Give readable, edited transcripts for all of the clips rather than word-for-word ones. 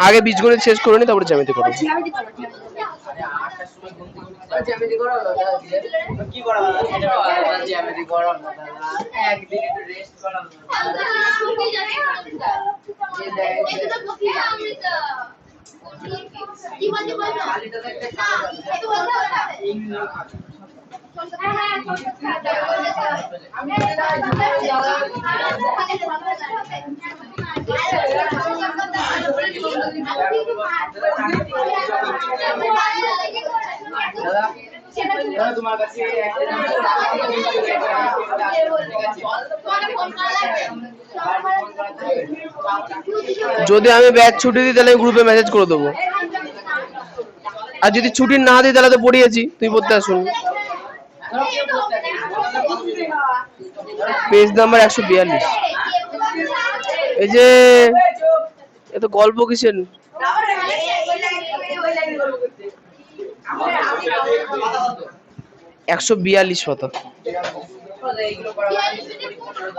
আগে বীজগণিত শেষ করে নি, তারপরে জ্যামিতি করো। যদি আমি ব্যাচ ছুটি দিই তাহলে গ্রুপে মেসেজ করে দেবো, আর যদি ছুটি না দিই তাহলে তো পড়িয়েছি, তুই পড়তে আসুন। Page number 142। এই যে এত গল্প কিসের? 142 পাতা।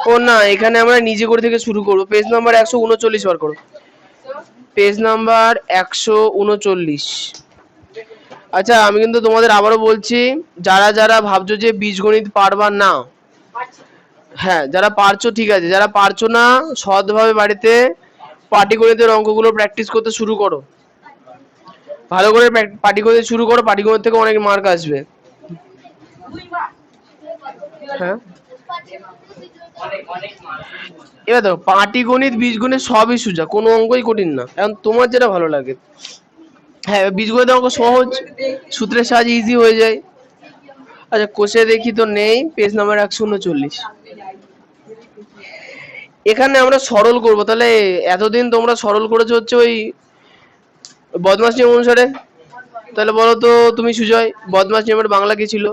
ও না, এখানে আমরা নিজে করে থেকে শুরু করবো। পেজ নাম্বার 139 বার করো, পেজ নাম্বার 139। আচ্ছা, আমি কিন্তু তোমাদের আবারও বলছি, যারা যারা ভাবছো যে বীজগণিত পারবা না, হ্যাঁ যারা পারছো ঠিক আছে, যারা পারছো না সৎভাবে বাড়িতে পাটিগণিতের অঙ্কগুলো প্র্যাকটিস করতে শুরু করো, ভালো করে পাটিগণিত শুরু করো, পাটিগণিত থেকে অনেক মার্ক আসবে। হ্যাঁ এবার দেখো, পাটিগণিত বীজগণিত সবই সোজা, কোনো অঙ্কই কঠিন না, এখন তোমার যেটা ভালো লাগে। হ্যাঁ বীজগণিত অঙ্ক সহজ, সূত্রের সাহায্যে ইজি হয়ে যায়। আচ্ছা কোষে দেখি তো নেই, পেজ নাম্বার 139। এখানে আমরা সরল করব, তাহলে এতদিন তোমরা সরল করেছো হচ্ছে ওই বদমাস নিয়ম অনুসারে। তাহলে বলো তো তুমি সুজয়, বদমাস নিয়মের বাংলা কি ছিল?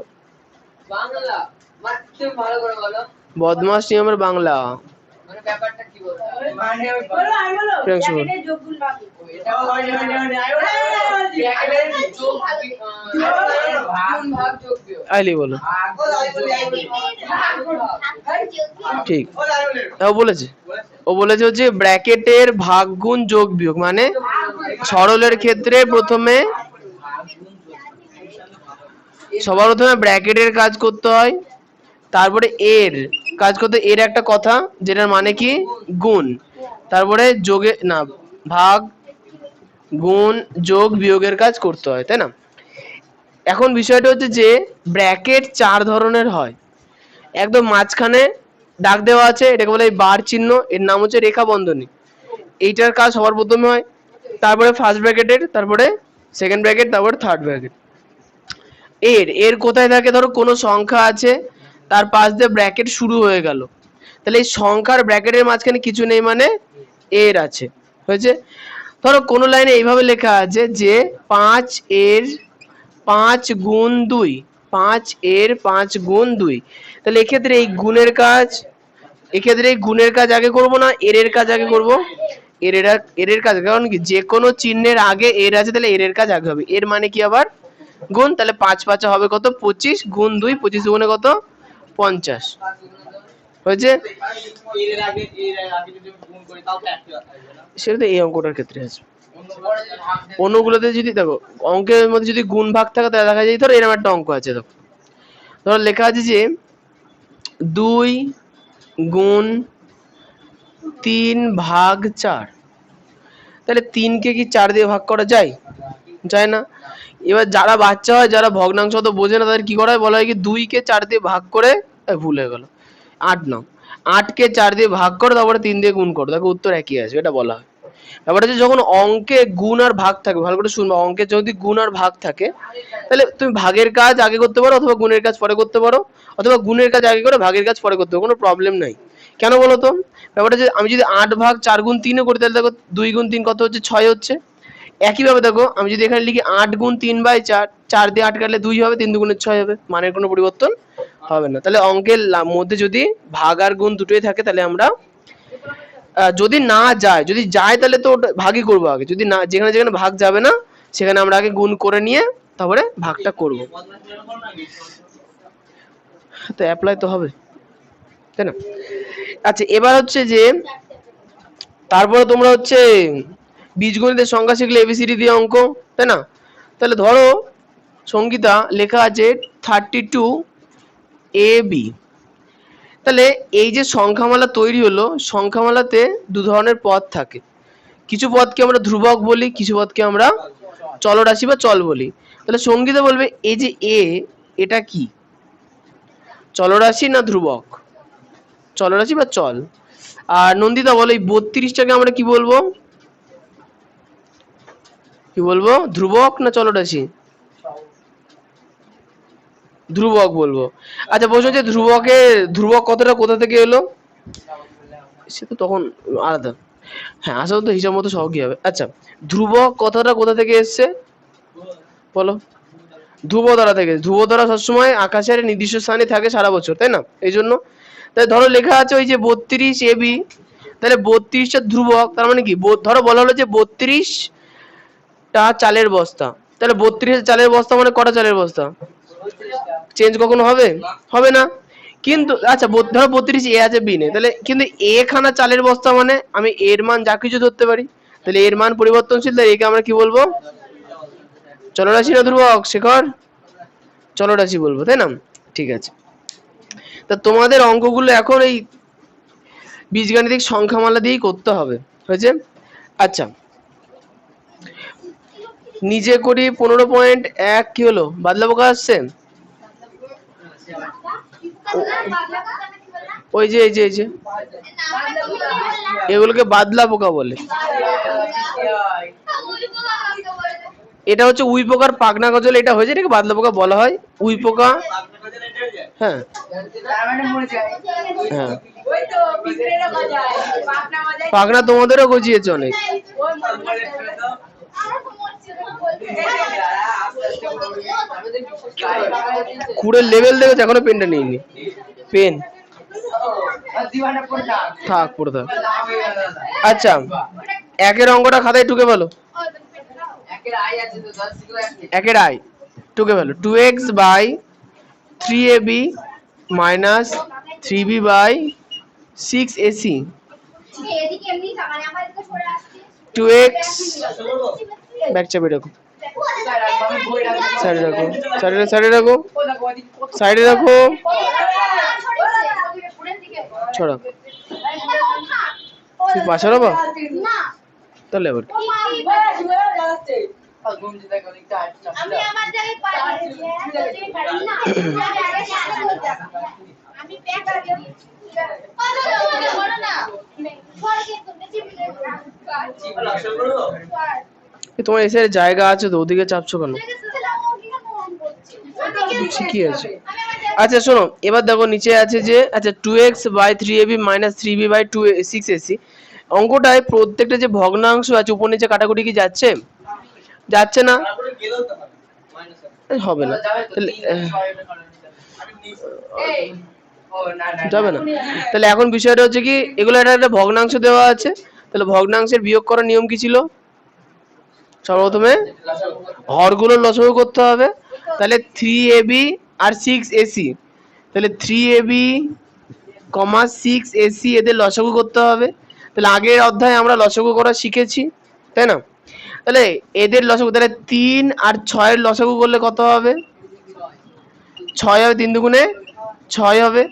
বাংলা তুমি ভালো করে বলো। বদমাস নিয়মের বাংলা মানে ব্যাপারটা কি বলতে হবে? মানে বলো আমি বলো ব্র্যাকেটে যোগগুণ ভাগ। এটা ব্র্যাকেটের যোগ গুণ ভাগ যোগ বিয়োগ। আইলি বলো ঠিক। ও বলেছে, ও বলেছে হচ্ছে ব্র্যাকেটের ভাগ গুণ যোগ বিয়োগ, মানে সরলের ক্ষেত্রে প্রথমে সবার প্রথমে ব্র্যাকেটের কাজ করতে হয়, তারপরে এর কাজ করতে, এর একটা কথা যেটার মানে কি গুণ, তারপরে যোগে না ভাগ গুণ যোগ বিয়োগের কাজ করতে হয়, তাই না? এখন বিষয়টা হচ্ছে যে ব্র্যাকেট 4 ধরনের হয়। একদম মাঝখানে দাগ দেওয়া আছে, এটাকে বলে বার চিহ্ন, এর নাম হচ্ছে রেখা বন্ধনী। এইটার কাজ সবার প্রথমে হয়, তারপরে ফার্স্ট ব্র্যাকেটের, তারপরে সেকেন্ড ব্র্যাকেট, তারপরে থার্ড ব্র্যাকেট। এর কোথায় থাকে, ধরো কোনো সংখ্যা আছে, তার পাশ দিয়ে ব্র্যাকেট শুরু হয়ে গেল, তাহলে এই সংখ্যার ব্র্যাকেটের মাঝখানে কিছু নেই, মানে এর আছে, হয়েছে। ধরো কোনো লাইনে এইভাবে লেখা আছে যে 5 এর 5 গুণ 2, 5 এর 5 গুণ 2, তাহলে এক্ষেত্রে এই গুণের কাজ, এক্ষেত্রে এই গুণের কাজ আগে করব না এর কাজ আগে করব? এর কাজ, কারণ কি যে কোনো চিহ্নের আগে এর আছে, তাহলে এর কাজ আগে হবে। এর মানে কি আবার গুণ, তাহলে 5 5 হবে কত 25, গুণ 2 25 গুণে কত 50, হয়েছে। সেটা তো এই অঙ্কটার ক্ষেত্রে আছে, অন্যগুলোতে যদি দেখো অঙ্কের মধ্যে যদি গুণ ভাগ থাকে তাহলে দেখা যায়, ধরো এরকম একটা অঙ্ক আছে, দেখো ধরো লেখা আছে যে 2 গুণ 3 ভাগ 4, তাহলে 3 কে কি 4 দিয়ে ভাগ করা যায়? যায় না। এবার যারা বাচ্চা হয়, যারা ভগ্নাংশ তো বোঝে না, তাদের কি করা হয়, বলা হয় কি 2 কে 4 দিয়ে ভাগ করে, ভুল হয়ে গেল 8 নাও, 8 কে 4 দিয়ে ভাগ করো, তারপরে 3 দিয়ে গুণ করো, দেখো উত্তর একই আসবে, এটা বলা হয়। ব্যাপারটা হচ্ছে যখন অঙ্কে গুণ আর ভাগ থাকে, ভালো করে শুনবা, অঙ্কে যদি গুণ আর ভাগ থাকে তাহলে তুমি ভাগের কাজ আগে করতে পারো, অথবা গুণের কাজ পরে করতে পারো, অথবা গুণের কাজ আগে করে ভাগের কাজ পরে করতে পারো, কোনো প্রবলেম নাই। কেন বলো তো? ব্যাপারটা যে আমি যদি 8 ভাগ 4 গুণ 3 করি, তাহলে দেখো 2 গুণ 3 কত হচ্ছে, 6 হচ্ছে। একইভাবে দেখো আমি যদি এখানে লিখি 8 গুণ 3/4, 4 দিয়ে 8 কাটলে 2 হবে, 3 দুগুণে 6 হবে, মানের কোনো পরিবর্তন হবে না। তাহলে অঙ্কের মধ্যে যদি ভাগ আর গুণ দুটোই থাকে, তাহলে আমরা যদি না যায়, যদি যায় তাহলে তো ভাগই করবো আগে, যদি না, যেখানে যেখানে ভাগ যাবে না সেখানে আমরা আগে গুণ করে নিয়ে তারপরে ভাগটা করব, তো অ্যাপ্লাই তো হবে, তাই না? আচ্ছা এবার হচ্ছে যে তারপরে তোমরা হচ্ছে বীজগণিতের সংখ্যা শিখলে এবিসিডি দিয়ে অঙ্ক, তাই না? তাহলে ধরো সঙ্গীতা লেখা আছে 32AB। তাহলে এই যে সংখ্যামালা তৈরি হলো, সংখ্যামালাতে দু ধরনের পদ থাকে। কিছু পদকে আমরা ধ্রুবক বলি, কিছু পদকে আমরা চলরাশি বা চল বলি। তাহলে সঙ্গীতা বলবে এই যে এটা কি, চলরাশি না ধ্রুবক? চলরাশি বা চল। আর নন্দিতা বলো এই 32টাকে আমরা কি বলবো? কি বলবো, ধ্রুবক না চলরাশি? ধ্রুবক বলবো। আচ্ছা বলছো যে ধ্রুবক কতটা কোথা থেকে এলো? সে তো তখন আলাদা। হ্যাঁ আসলে তো হিসাব মতো সহজই হবে। আচ্ছা ধ্রুবক কথাটা কোথা থেকে এসছে বলো? ধ্রুবতারা থেকে। ধ্রুবতারা সবসময় আকাশের নির্দিষ্ট স্থানে থাকে সারা বছর, তাই না? এই জন্য তাই ধরো লেখা আছে ওই যে 32AB, তাহলে 32টা ধ্রুবক, তার মানে কি ধরো বলা হলো যে 32টা চালের বস্তা, তাহলে 32 চালের বস্তা মানে কটা চালের বস্তা? চেঞ্জ কখনো হবে? হবে না। কিন্তু আচ্ছা ধরো 32 এ আছে বি নেই, তাহলে কিন্তু এ খানা চালের বস্তা মানে আমি এর মান যা কিছু ধরতে পারি, তাহলে এর মান পরিবর্তনশীল, তাই একে আমরা কি বলবো? চলরাশি না ধ্রুবক শেখর? চলরাশি বলবো, তাই না? ঠিক আছে। তা তোমাদের অঙ্কগুলো এখন এই বীজগাণিতিক সংখ্যামালা দিয়েই করতে হবে, হয়েছে? আচ্ছা নিজে করি 15.1 কি হলো, বাদলা পোকা আসছে? ওই যে এই যে এগুলোকে বাদলা পোকা বলে। এটা হচ্ছে উই পোকার পাখনা গজল, এটা হয়েছে, এটাকে বাদলা পোকা বলা হয়। উই পোকা, হ্যাঁ হ্যাঁ পাখনা তোমাদেরও গজিয়েছে অনেক। খুঁড়ের লেভেল দেখেছো, এখনো পেনটা নিইনি। পেন থাক পড়ে থাক। আচ্ছা একের অঙ্কটা খাতায় টুকে ফেলো। একের আই টুকে ফেলো। 2x by 3ab minus 3b by 6ac। 2x back চাপে রাখো, সাইডে রাখো, সাইডে রাখো, সাইডে রাখো, ছড়া তুই পাশে রাখো তাহলে আবার তোমার এসে জায়গা আছে তো, ওদিকে চাপছো কেন? ঠিকই আছে। আচ্ছা শোনো এবার দেখো নিচে আছে যে আচ্ছা 2x by 3ab minus 3b by 6ac। অঙ্কটায় প্রত্যেকটা যে ভগ্নাংশ আছে উপর নিচে কাটাকুটি কি যাচ্ছে? যাচ্ছে না, হবে না, তাহলে যাবে না। তাহলে এখন বিষয়টা হচ্ছে কি, এগুলো একটা ভগ্নাংশ দেওয়া আছে, তাহলে ভগ্নাংশের বিয়োগ করার নিয়ম কি ছিল? সর্বপ্রথমে হরগুলোর লসাগু করতে হবে। তাহলে 3ab আর 6ac, তাহলে 3ab, 6ac এদের লসাগু করতে হবে। তাহলে আগের অধ্যায়ে আমরা লসাগু করা শিখেছি, তাই না? তাহলে এদের লসাগু, তাহলে 3 আর 6 এর লসাগু করলে কত হবে? 6 হবে, 3 দুগুণে 6 হবে।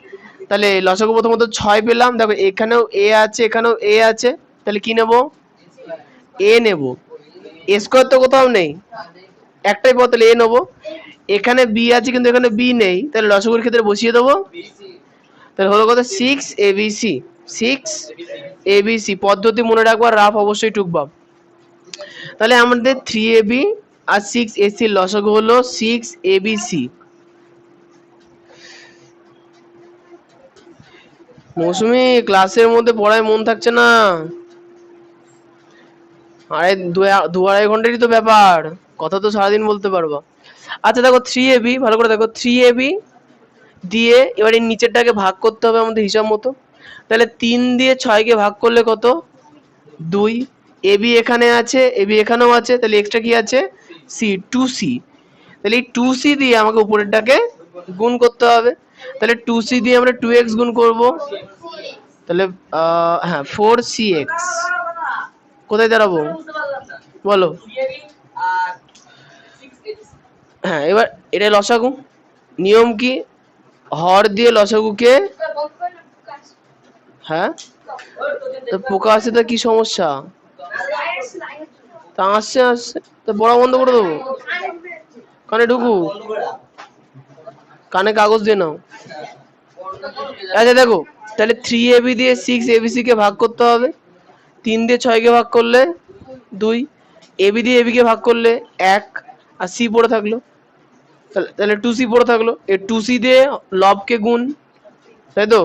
তাহলে লসাগু প্রথমত 6 পেলাম। দেখো এখানেও এ আছে, এখানেও এ আছে, তাহলে কি নেব? এ নেব। এ স্কোয়ার তো কোথাও নেই, একটাই পদ, তাহলে এ নেব। এখানে বি আছে কিন্তু এখানে বি নেই, তাহলে লসাগুর ক্ষেত্রে বসিয়ে দেবো। তাহলে হলো কত? 6abc। 6abc পদ্ধতি মনে রাখবার, রাফ অবশ্যই টুকবা। তাহলে আমাদের 3ab আর 6ac লসাগু হলো 6abc। মৌসুমি ক্লাসের মধ্যে পড়ায় মন থাকছে না, আরে 2-2.5 ঘন্টারই তো ব্যাপার, কথা তো সারাদিন বলতে পারবা। আচ্ছা দেখো 3ab ভালো করে দেখো, 3ab দিয়ে এবার এই নিচেরটাকে ভাগ করতে হবে আমাদের হিসাব মতো। তাহলে 3 দিয়ে 6 কে ভাগ করলে কত? 2। ab এখানে আছে, ab এখানেও আছে, তাহলে এক্সট্রা কি আছে? c, 2c। তাহলে এই 2c দিয়ে আমাকে উপরেরটাকে গুণ করতে হবে। তাহলে 2c দিয়ে আমরা 2x গুণ করব, তাহলে হ্যাঁ 4cx। কোথায় দাঁড়াবো বলো? হ্যাঁ, এবার এটা লসাগু। নিয়ম কি? হর দিয়ে লসাগুকে, হ্যাঁ তো পোকা আসছে তো কি সমস্যা? তা আসছে আসছে তো পড়া বন্ধ করে দেবো? কানে ঢুকু, কানে কাগজ দিয়ে নাও। আচ্ছা দেখো, তাহলে 3ab দিয়ে 6abc কে ভাগ করতে হবে। 3 দিয়ে 6 কে ভাগ করলে 2, ab দিয়ে ab কে ভাগ করলে 1, আর c পড়ে থাকলো। তাহলে 2c পড়ে থাকলো। এই 2c দিয়ে লবকে গুণ, তাই তো?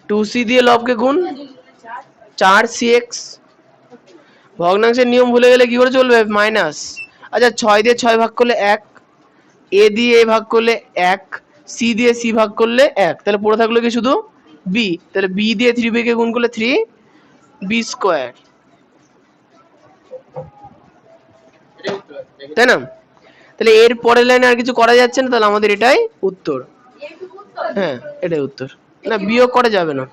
2c দিয়ে লবকে গুণ 4cx। ভগ্নাংশের নিয়ম ভুলে গেলে কি করে চলবে? মাইনাস। আচ্ছা 6 দিয়ে 6 ভাগ করলে 1, a দিয়ে a ভাগ করলে 1, c দিয়ে c ভাগ করলে 1, তাহলে পড়ে থাকলো কি শুধু b। তাহলে b দিয়ে 3b কে গুণ করলে 3b স্কয়ার, তাই না? তাহলে এর পরের লাইনে আর কিছু করা যাচ্ছে না, তাহলে আমাদের এটাই উত্তর। হ্যাঁ, এটাই উত্তর, না বিয়োগ করা যাবে না।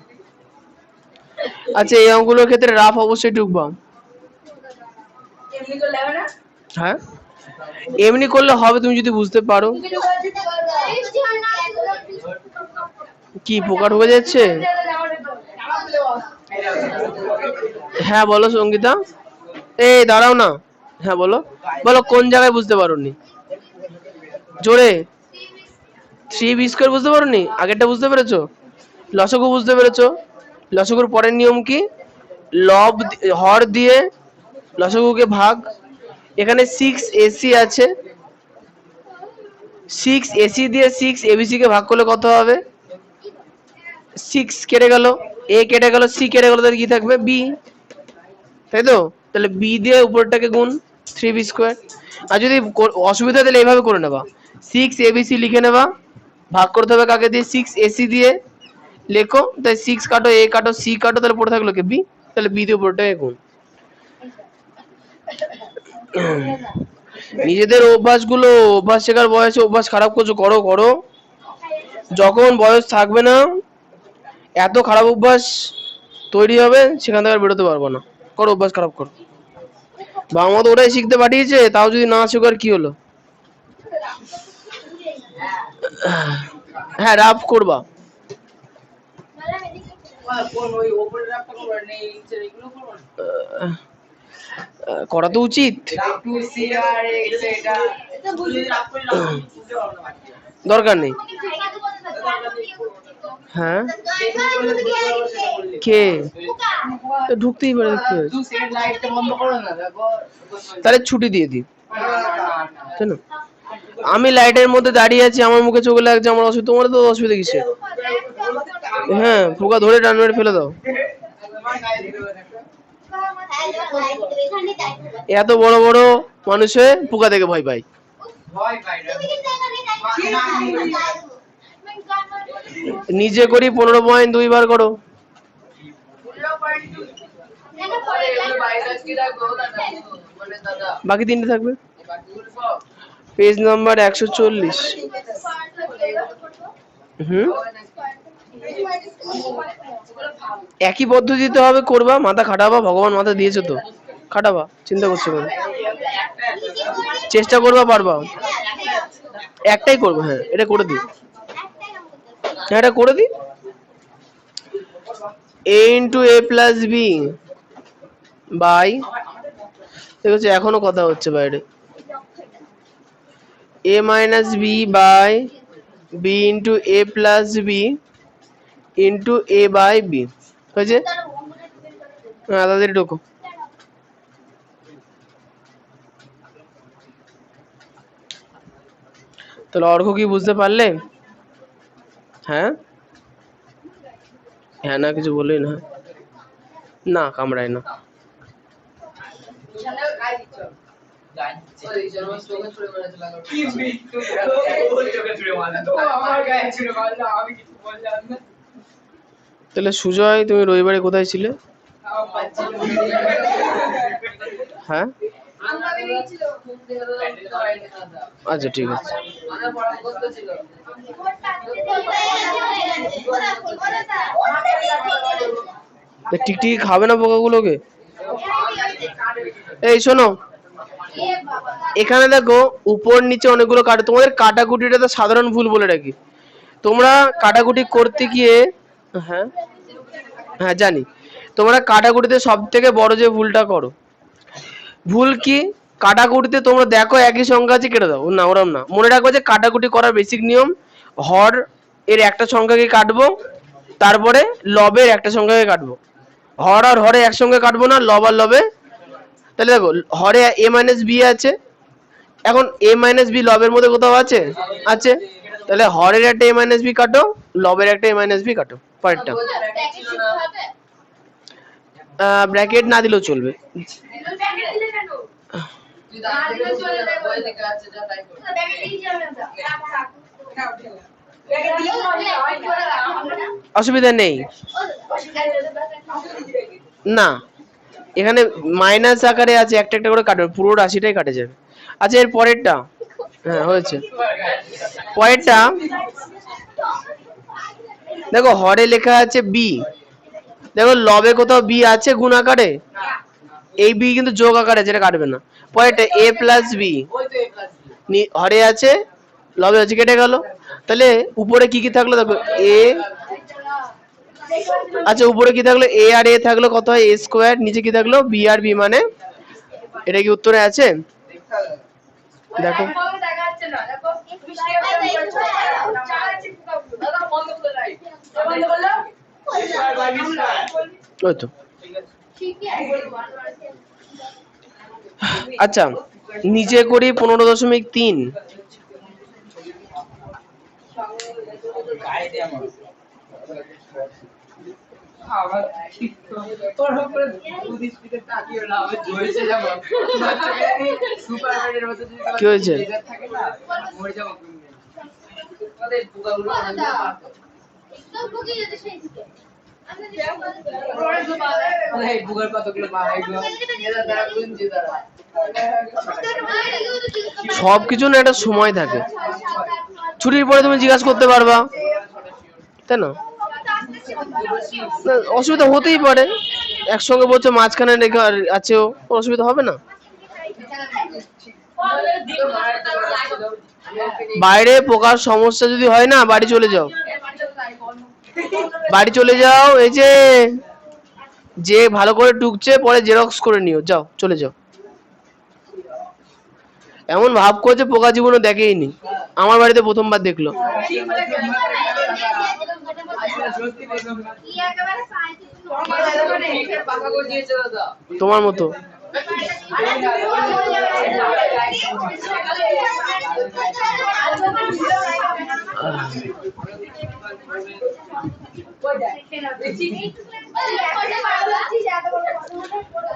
আচ্ছা এই অঙ্কগুলোর ক্ষেত্রে রাফ অবশ্যই ঢুকবা। হ্যাঁ এমনি করলে হবে তুমি যদি বুঝতে পারো। কি পোকা ঢুকে যাচ্ছে? হ্যাঁ বলো সঙ্গীতা। এই দাঁড়াও না, হ্যাঁ বলো বলো কোন জায়গায় বুঝতে পারোনি জোরে? 3b স্কয়ার বুঝতে পারোনি? আগেরটা বুঝতে পেরেছো? লসাগু বুঝতে পেরেছো? লসাগুর পরের নিয়ম কি? লব হর দিয়ে লসাগুকে ভাগ। এখানে 6ac আছে, 6ac দিয়ে 6abc কে ভাগ করলে কত হবে? 6 কেটে গেল, a কেটে গেল, c কেটে গেল, তাহলে কি থাকবে? b, তাই তো? তাহলে b দিয়ে উপরটাকে গুণ 3b স্কয়ার। আর যদি অসুবিধা তাহলে এইভাবে করে নেবা, 6abc লিখে নেবা, ভাগ করতে হবে কাকে দিয়ে? 6ac দিয়ে। লেখো, তাই 6 কাটো, a কাটো, c কাটো, তাহলে পড়ে থাকলো কি? b। তাহলে b দিয়ে উপরটাকে গুণ। নিজেদের অভ্যাসগুলো, অভ্যাস শেখার বয়সে অভ্যাস খারাপ করছো, করো করো। যখন বয়স থাকবে না, এত খারাপ অভ্যাস তৈরি হবে, সেখান থেকে আর বেরোতে পারবো না। করো, অভ্যাস খারাপ করো। বাবা তো ওটাই শিখতে পাঠিয়েছে, তাও যদি না শেখার কি হলো? হ্যাঁ রাফ করবা। করা তো উচিত, দরকার নেই। হ্যাঁ কে ঢুকতেই পারে, তাহলে ছুটি দিয়ে দিই, তাই না? আমি লাইটের মধ্যে দাঁড়িয়ে আছি, আমার মুখে চোখ লাগছে, আমার অসুবিধা, তোমার তো অসুবিধা কিসে? হ্যাঁ পোকা ধরে টান মেরে ফেলে দাও। এত বড় বড় মানুষে পোকা দেখে ভয় পায়। নিজে করি 15.2 বার করো। বাকি 3টে থাকবে। Page number 140। একই পদ্ধতিতে হবে, করবা, মাথা খাটাবা, ভগবান মাথা দিয়েছে তো, খাটাবা, চিন্তা করছো কেন? চেষ্টা করবা, পারবা। একটাই করবো, হ্যাঁ এটা করে দিই, হ্যাঁ এটা করে দিই। a into a plus b by, ঠিক আছে এখনো কথা হচ্ছে বাইরে, a minus b by b into a plus b into a by b হয়েছে। হ্যাঁ তাড়াতাড়ি ঢোকো। তাহলে অর্ঘ কি বুঝতে পারলে? হ্যাঁ হ্যাঁ না কিছু বললেই না, না কামড়ায় না। তাহলে সুজয় তুমি রবিবারে কোথায় ছিলে? হ্যাঁ আচ্ছা ঠিক আছে। টিকটিকি খাবে না পোকাগুলোকে? এই শোনো, এখানে দেখো উপর নিচে অনেকগুলো কাটা, তোমাদের কাটাকুটিটা তো সাধারণ ভুল বলে রাখি। তোমরা কাটাকুটি করতে গিয়ে, হ্যাঁ হ্যাঁ জানি, তোমরা কাটাকুটিতে সব থেকে বড় যে ভুলটা করো, ভুল কি, কাটাকুটিতে তোমরা দেখো একই সংখ্যা আছে কেটে দাও, না ওরম না, মনে রাখবো যে কাটাকুটি করার বেসিক নিয়ম, হর এর একটা সংখ্যাকে কাটবো, তারপরে লবের একটা সংখ্যাকে কাটবো, হর আর হরে একসঙ্গে কাটবো না, লব আর লবে। তাহলে দেখো হরে a মাইনাস বি আছে, এখন a মাইনাস বি লবের মধ্যে কোথাও আছে, আছে, তাহলে হরের একটা a মাইনাস বি কাটো, লবের একটা a মাইনাস বি কাটো, পরেরটা। ব্র্যাকেট না দিলেও চলবে। অসুবিধা নেই না, এখানে মাইনাস আকারে আছে, একটা একটা করে কাটবে, পুরো রাশিটাই কাটে যাবে। আচ্ছা এর পরেরটা, হ্যাঁ হয়েছে, পরেরটা দেখো হরে লেখা আছে বি, দেখো লবে কোথাও বি আছে গুণ আকারে, এই বি কিন্তু যোগ আকারে, যেটা কাটবে না। পরেরটা এ প্লাস বি, হরে আছে লবে আছে, কেটে গেল। তাহলে উপরে কি কি থাকলো দেখো, এ, আচ্ছা উপরে কি থাকলো, এ আর এ থাকলো, কত হয় এ স্কোয়ার, নিচে কি থাকলো বি আর বি, মানে এটা কি উত্তরে আছে? দেখো ওই তো। আচ্ছা নিচে করি 15.3, কি হয়েছে? সবকিছু না একটা সময় থাকে, ছুটির পরে তুমি জিজ্ঞাসা করতে পারবা, তাই না? অসুবিধা হতেই পারে, একসঙ্গে বলছো মাঝখানে রেখে আছেও, অসুবিধা হবে না। বাইরে পোকার সমস্যা যদি হয় না, বাড়ি চলে যাও, বাড়ি চলে যাও, এই যে যে ভালো করে টুকছে পরে জেরক্স করে নিও, যাও চলে যাও। এমন ভাব করছে পোকা জীবনে দেখেইনি, আমার বাড়িতে প্রথমবার দেখলো। তোমার মতো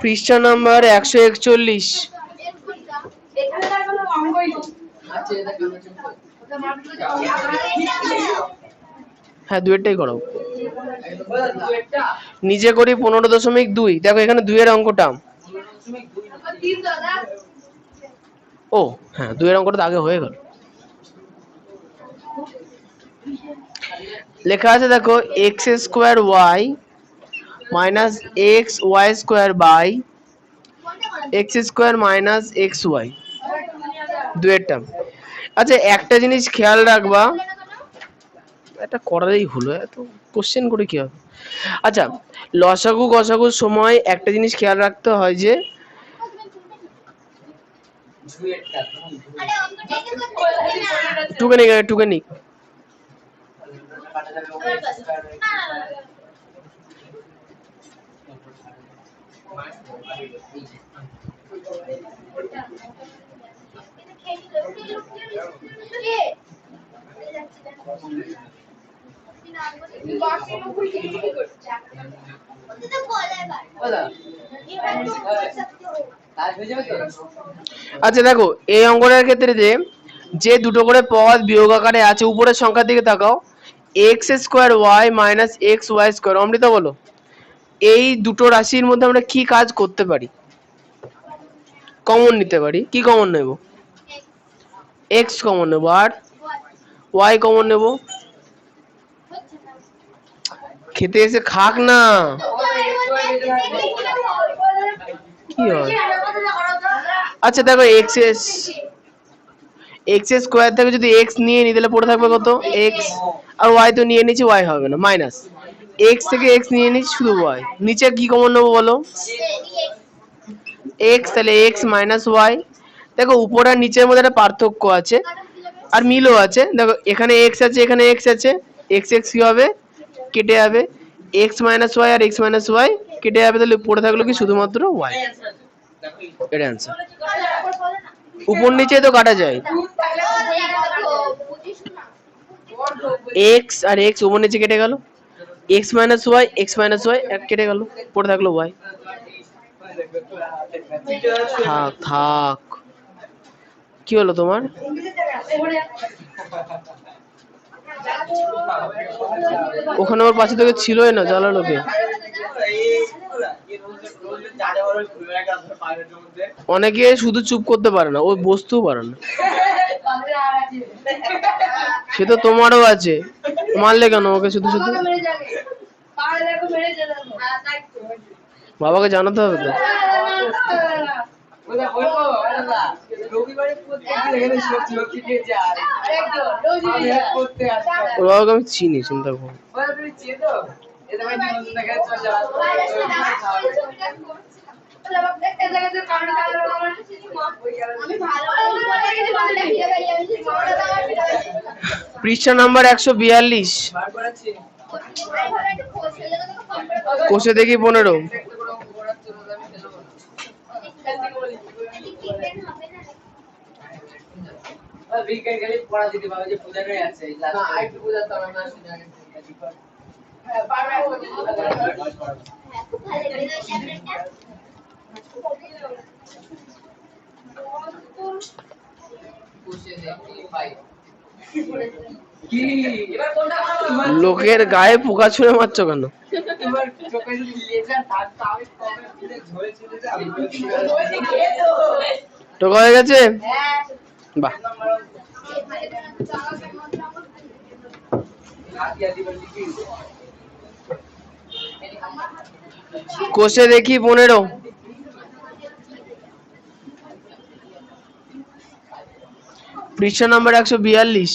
পৃষ্ঠা নাম্বার 141। হ্যাঁ দুয়েরটাই করো, নিচে করি 15.2, দেখো এখানে 2 এর অঙ্কটা, ও হ্যাঁ 2 এর অঙ্কটা আগে হয়ে গেল। লেখা আছে দেখো x square y minus x y square by x square minus x y, দুয়েরটা। আচ্ছা একটা জিনিস খেয়াল রাখবা, এটা করারই হলো, এত কোশ্চেন করে কি হবে। আচ্ছা লসাগু গসাগুর সময় একটা জিনিস খেয়াল রাখতে হয় যে, টুকে নিক আচ্ছা দেখো এই অঙ্কটার ক্ষেত্রে যে দুটো করে পদ বিয়োগ আকারে আছে, উপরের সংখ্যার দিকে তাকাও, x square y minus x y square, Amrita বলো এই দুটো রাশির মধ্যে আমরা কি কাজ করতে পারি? কমন নিতে পারি, কি কমন নেব? এক্স কমন নেব, আর ওয়াই কমন নেব। খেতে এসে খাক না, কি হয় আচ্ছা দেখো এক্স স্কোয়ার থেকে যদি এক্স নিয়ে নিই তাহলে পড়ে থাকবে কত এক্স, আর ওয়াই তো নিয়ে নিচ্ছি, ওয়াই হবে না, মাইনাস এক্স থেকে এক্স নিয়ে নিচ্ছি শুধু ওয়াই, নিচে কি কমন নেবো বলো এক্স, তাহলে এক্স মাইনাস ওয়াই। দেখো উপর আর নিচের মধ্যে একটা পার্থক্য আছে আর মিলও আছে, দেখো এখানে এক্স আছে এখানে এক্স আছে, এক্স এক্স কি হবে কেটে যাবে, এক্স মাইনাস ওয়াই আর এক্স মাইনাস ওয়াই কেটে যাবে, তাহলে পড়ে থাকলো কি শুধুমাত্র ওয়াই। এটা অ্যান্সার। উপর নিচে তো কাটা যায়, এক্স আর এক্স উপর নিচে কেটে গেল, এক্স মাইনাস ওয়াই এক কেটে গেল, পড়ে থাকলো ওয়াই। থাক থাক, কি হলো তোমার? ওখানে ওর পাশে থেকে ছিলই না, জ্বালালো কে? অনেকে শুধু চুপ করতে পারে না, ও বসতেও পারে না। সে তো তোমারও আছে, মারলে কেন ওকে শুধু শুধু? বাবাকে জানাতে হবে তো। ওর বাবাকে আমি চিনি, চিন্তা করো। পৃষ্ঠা নাম্বার 142, কোষে দেখি 15। লোকের গায়ে পোকা ছুঁড়ে মারছো কেন? টোকা হয়ে গেছে, বাহ। কোষে দেখি 15, পৃষ্ঠা নাম্বার 142।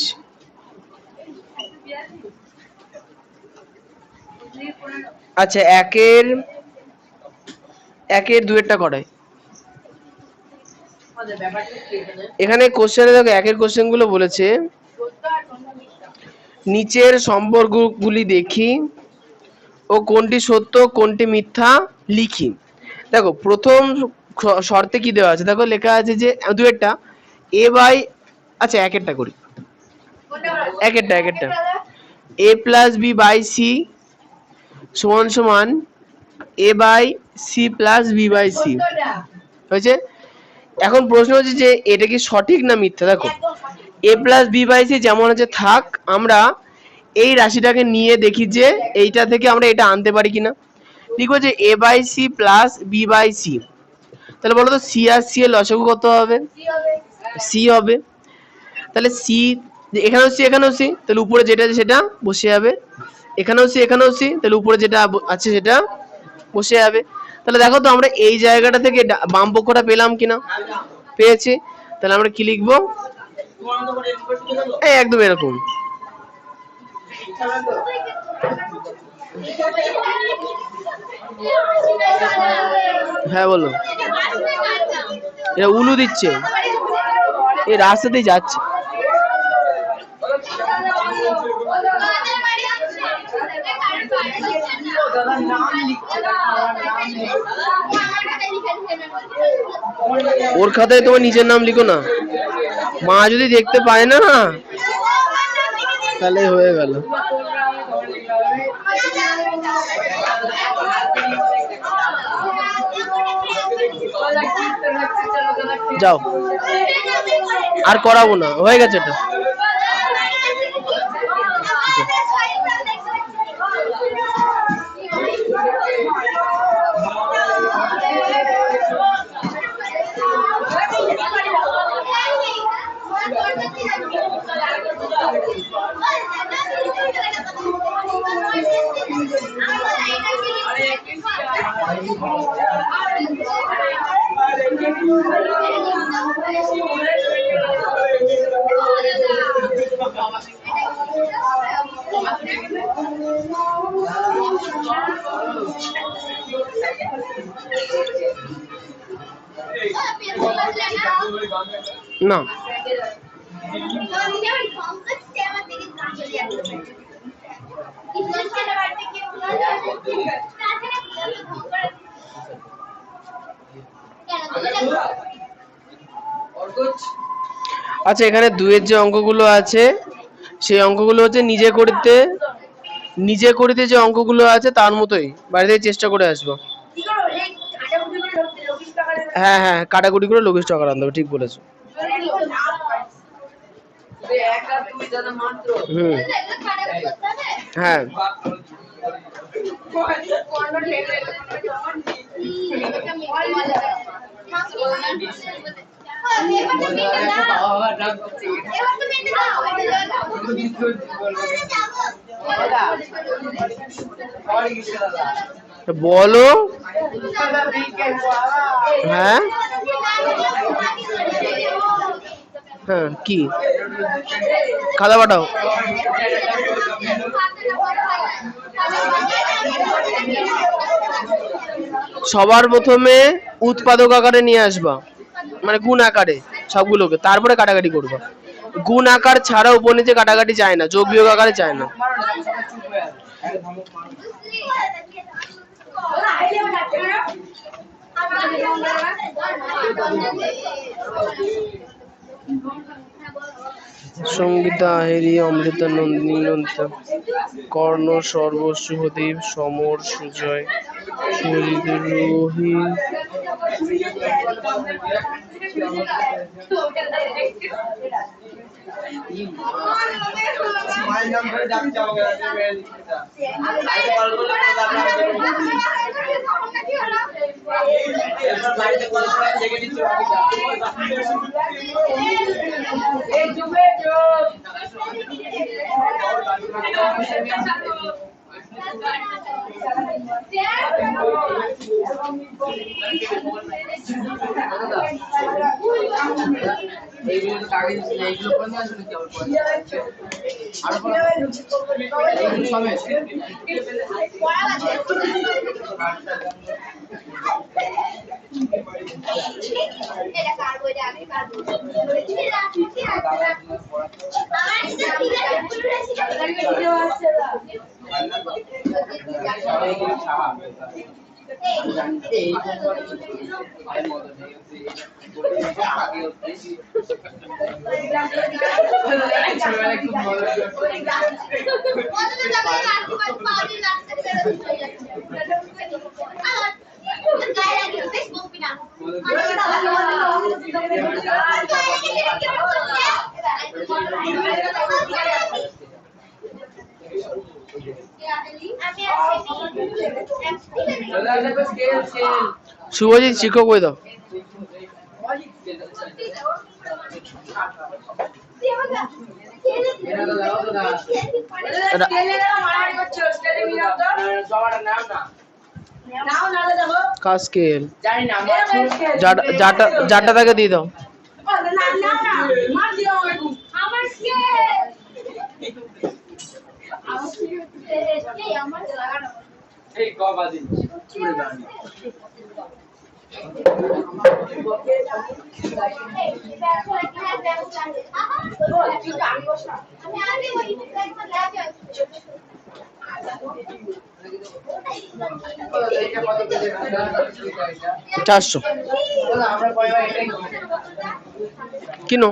আচ্ছা একের দুয়েরটা করাই। এখানে কোশ্চেনে দেখো একের কোশ্চেন গুলো বলেছে নিচের সম্পর্কগুলি দেখি ও কোনটি সত্য কোনটি মিথ্যা লিখি। দেখো প্রথম শর্তে কি দেওয়া আছে, দেখো লেখা আছে যে দুয়েরটা এ বাই, আচ্ছা একেরটা করি, একেরটা a plus b by c সমান সমান a by c plus b by c হয়েছে। এখন প্রশ্ন হচ্ছে যে এটা কি সঠিক না মিথ্যা। দেখো এ প্লাস বি বাই সি যেমন আছে থাক, আমরা এই রাশিটাকে নিয়ে দেখি যে এইটা থেকে আমরা এটা আনতে পারি কিনা। লিখো যে a by c plus b by c, তাহলে বলো তো সি আর সি এর লসাগু কত হবে? সি হবে। তাহলে সি এখানেও সি এখানেও সি, তাহলে উপরে যেটা আছে সেটা বসে যাবে, এখানেও সি এখানেও সি, তাহলে উপরে যেটা আছে সেটা বসে যাবে। তাহলে দেখো তো আমরা এই জায়গাটা থেকে বাম পক্ষটা পেলাম কিনা, পেয়েছি। তাহলে আমরা কি লিখবো, এই একদম এরকম। হ্যাঁ বলো, এটা উলু দিচ্ছে, এই রাস্তাতেই যাচ্ছে। ওর খাতায় তোমার নিজের নাম লিখো না, মা যদি দেখতে পায় না তাহলে হয়ে গেল। যাও আর করাবো না, হয়ে গেছে এটা। না আচ্ছা, এখানে 2 এর যে অঙ্কগুলো আছে সেই অঙ্কগুলো হচ্ছে নিজে করিতে যে অঙ্কগুলো আছে তার মতোই বাড়িতে চেষ্টা করে আসবো। হ্যাঁ হ্যাঁ, কাটাকুটি করে লঘিষ্ঠ আকার আনতে হবে, ঠিক বলেছো। হুম, হ্যাঁ বলো। হ্যাঁ হ্যাঁ, কি খাতা পাঠাও। সবার প্রথমে উৎপাদক আকারে নিয়ে আসবা, মানে গুণ আকারে সবগুলোকে, তারপরে কাটাকাটি করবা। গুণ আকার ছাড়া উপনিচে কাটাকাটি চায় না, যোগ বিয়োগ আকারে চায় না। সঙ্গীতা আহেরি, অমৃতা নন্দিনী, নন্দিতা কর্ণ, সর্ব, শুভদীপ, সমর, সুজয়, শুভজিৎ, রোহিত, শুভজিৎ শিক্ষক হয়ে দাও। স্কেল যারটা তাকে দিয়ে দাও। চারশো কিনো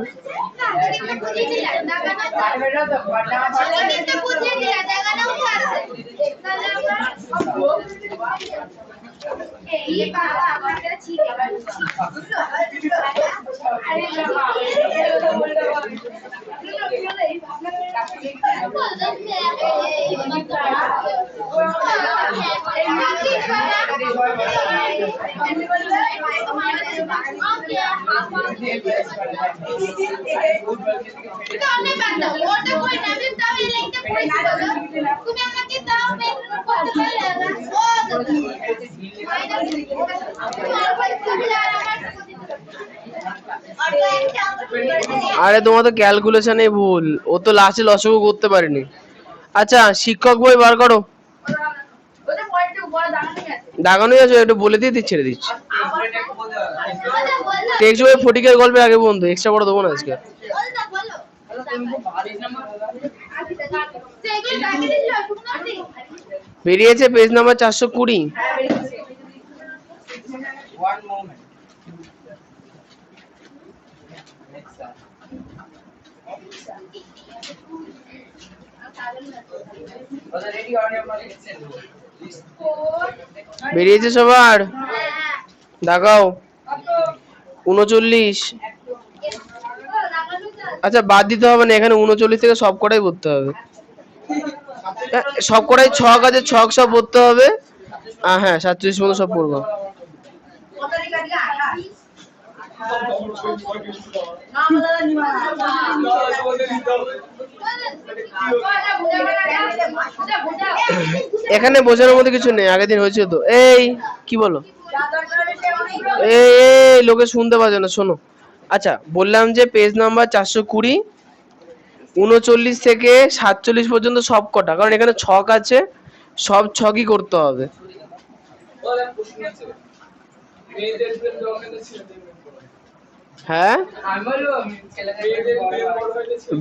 আরে তোমার তো ক্যালকুলেশনে ভুল, ও তো লাস্টে লসগু করতে পারেনি। আচ্ছা শিক্ষক বই বার করো। ওটা পয়েন্টে উপরে দাঁড়ানো আছে। দাগানোই আছে, একটু বলে দিয়ে ছেড়ে দিচ্ছি। টেক্সট বই ফটিকের গল্পের আগে বন্ধু, এক্সট্রা পড়া দেবো না আজকে। বেরিয়েছে পেজ নাম্বার 420। বেরিয়েছে সবার? দেখাও 39। আচ্ছা বাদ দিতে হবে না, এখানে 39 থেকে সব কটাই পড়তে হবে। সব কটাই ছক আছে, ছক সব পড়তে হবে। হ্যাঁ 47 মতো সব পড়বো। এখানে বোঝানোর মধ্যে কিছু নেই, আগের দিন হয়েছে তো। এই কি বলো, এই লোকে শুনতে পাচ্ছে না, শোনো। আচ্ছা বললাম যে পেজ নাম্বার 420, 39 থেকে 47 পর্যন্ত সব কটা, কারণ এখানে ছক আছে, সব ছকই করতে হবে। হ্যাঁ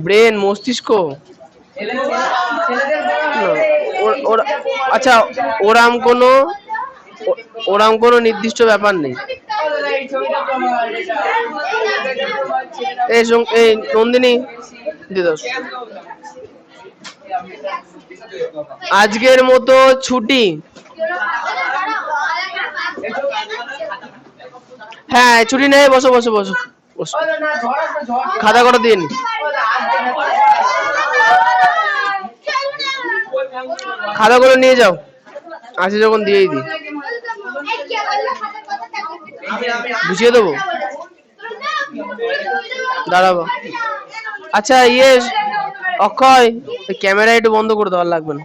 ব্রেন, মস্তিষ্ক। আচ্ছা ওরাম কোনো নির্দিষ্ট ব্যাপার নেই। এই নন্দিনী দিদাস, আজকের মতো ছুটি। হ্যাঁ ছুটি নেই, বসো বসো বসো বসো, খাতা করে দিন। খাতা করে নিয়ে যাও, আসে যখন দিয়েই দিই, বুঝিয়ে দেবো, দাঁড়াবো। আচ্ছা ইয়ে অক্ষয়, ক্যামেরা একটু বন্ধ করে দেওয়ার লাগবে না।